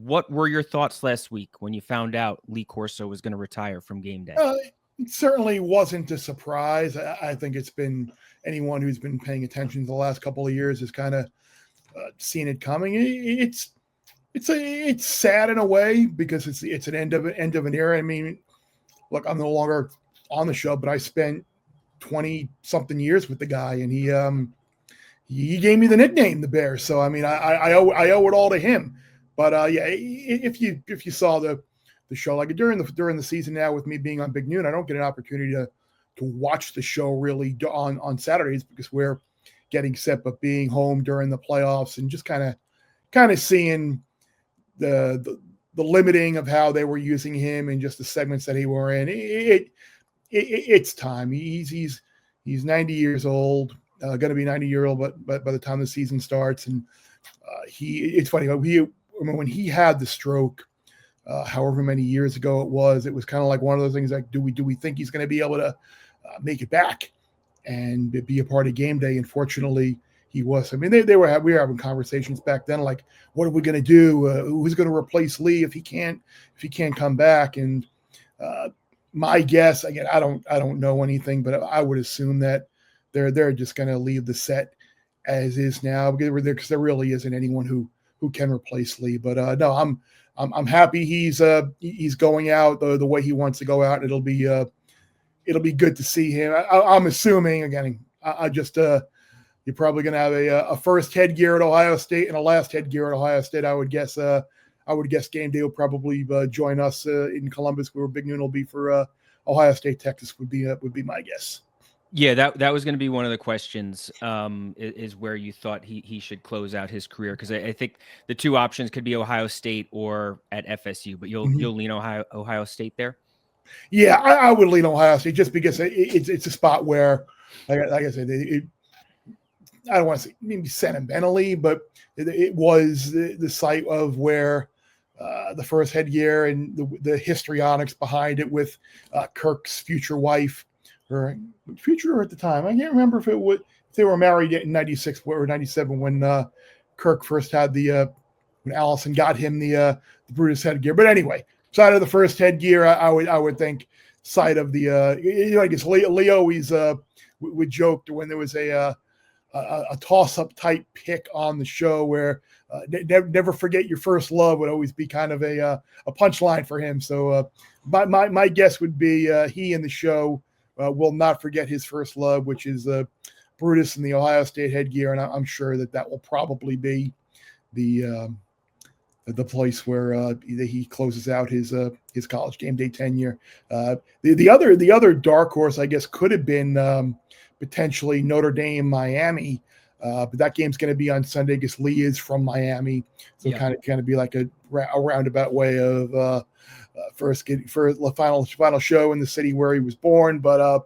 What were your thoughts last week when you found out Lee Corso was going to retire from Game Day? It certainly wasn't a surprise. I think it's been anyone who's been paying attention to the last couple of years has kind of seen it coming. It's sad in a way because it's an end of an era. I mean, look, I'm no longer on the show, but I spent 20 something years with the guy, and he gave me the nickname the Bear. So I mean, I owe it all to him. But yeah, if you saw the show like during the season now with me being on Big Noon, I don't get an opportunity to watch the show really on Saturdays because we're getting set, but being home during the playoffs and just kind of seeing the limiting of how they were using him and just the segments that he were in. It's time. He's 90 years old, going to be 90-year old, but by the time the season starts, and it's funny. When he had the stroke, however many years ago it was kind of like one of those things like, do we think he's going to be able to make it back and be a part of Game Day? Unfortunately, he was. I mean, we were having conversations back then, like, what are we going to do? Who's going to replace Lee if he can't come back? And my guess, again, I don't know anything, but I would assume that they're just going to leave the set as is now because there really isn't anyone who can replace Lee. But no, I'm happy he's going out the way he wants to go out. It'll be good to see him. I'm assuming again. I just you're probably going to have a first headgear at Ohio State and a last headgear at Ohio State. I would guess Game Day will probably join us in Columbus, where Big Noon will be for Ohio State, Texas. Would be my guess. Yeah, that was going to be one of the questions. Is where you thought he should close out his career, because I think the two options could be Ohio State or at FSU, but you'll lean Ohio State there. Yeah, I would lean Ohio State just because it's a spot where, like I said, I don't want to say maybe sentimentally, but it was the site of where the first headgear and the histrionics behind it with Kirk's future wife, or future at the time. I can't remember if they were married in 96 or 97 when Kirk first had when Allison got him the Brutus headgear. But anyway, side of the first headgear, I would think side of the I guess Leo always would joke when there was a toss-up type pick on the show where never forget your first love would always be kind of a punchline for him. So my guess would be he in the show will not forget his first love, which is Brutus and the Ohio State headgear, and I'm sure that will probably be the place where he closes out his College Game Day tenure. The other dark horse, I guess, could have been potentially Notre Dame, Miami, but that game's going to be on Sunday because Lee is from Miami, so yeah. kind of be like a roundabout way of first the final show in the city where he was born. But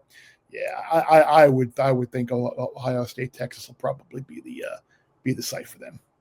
yeah, I would think Ohio State, Texas will probably be the site for them.